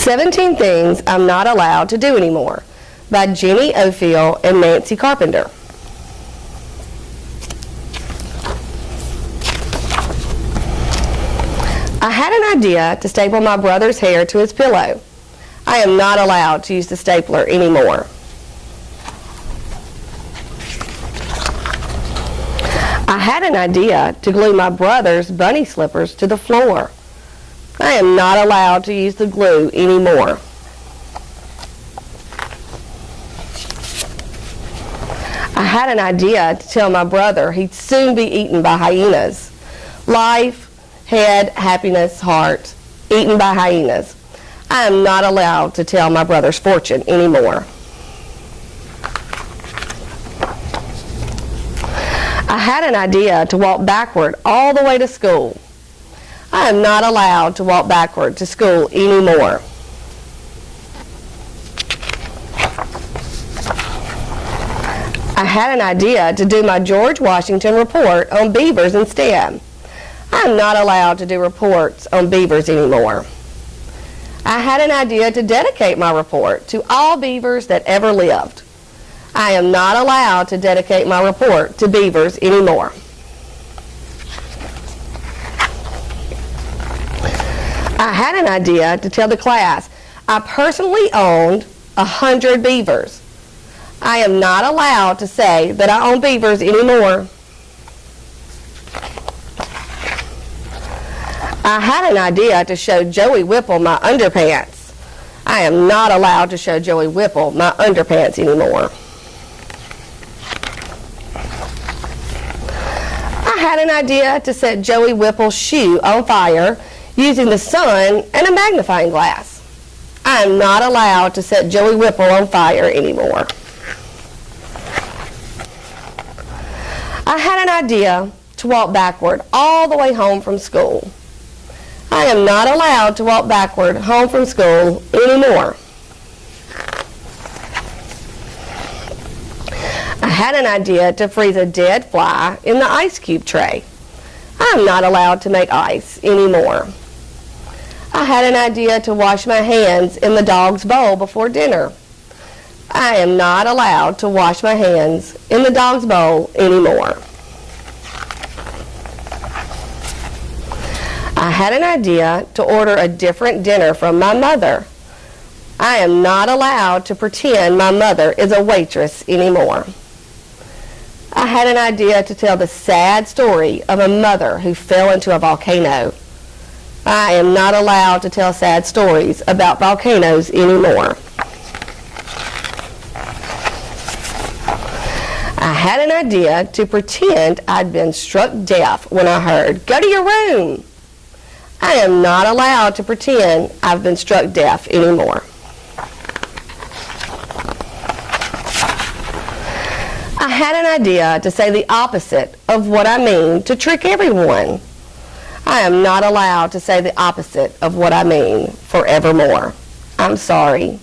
17 Things I'm Not Allowed to Do Anymore by Jenny Ophel and Nancy Carpenter. I had an idea to staple my brother's hair to his pillow. I am not allowed to use the stapler anymore. I had an idea to glue my brother's bunny slippers to the floor. I am not allowed to use the glue anymore. I had an idea to tell my brother he'd soon be eaten by hyenas. Life, head, happiness, heart, eaten by hyenas. I am not allowed to tell my brother's fortune anymore. I had an idea to walk backward all the way to school. I am not allowed to walk backward to school anymore. I had an idea to do my George Washington report on beavers instead. I am not allowed to do reports on beavers anymore. I had an idea to dedicate my report to all beavers that ever lived. I am not allowed to dedicate my report to beavers anymore. I had an idea to tell the class I personally owned 100 beavers. I am not allowed to say that I own beavers anymore. I had an idea to show Joey Whipple my underpants. I am not allowed to show Joey Whipple my underpants anymore. I had an idea to set Joey Whipple's shoe on fire using the sun and a magnifying glass. I am not allowed to set Joey Whipple on fire anymore. I had an idea to walk backward all the way home from school. I am not allowed to walk backward home from school anymore. I had an idea to freeze a dead fly in the ice cube tray. I am not allowed to make ice anymore. I had an idea to wash my hands in the dog's bowl before dinner. I am not allowed to wash my hands in the dog's bowl anymore. I had an idea to order a different dinner from my mother. I am not allowed to pretend my mother is a waitress anymore. I had an idea to tell the sad story of a mother who fell into a volcano. I am not allowed to tell sad stories about volcanoes anymore. I had an idea to pretend I'd been struck deaf when I heard, "Go to your room." I am not allowed to pretend I've been struck deaf anymore. I had an idea to say the opposite of what I mean to trick everyone. I am not allowed to say the opposite of what I mean forevermore. I'm sorry.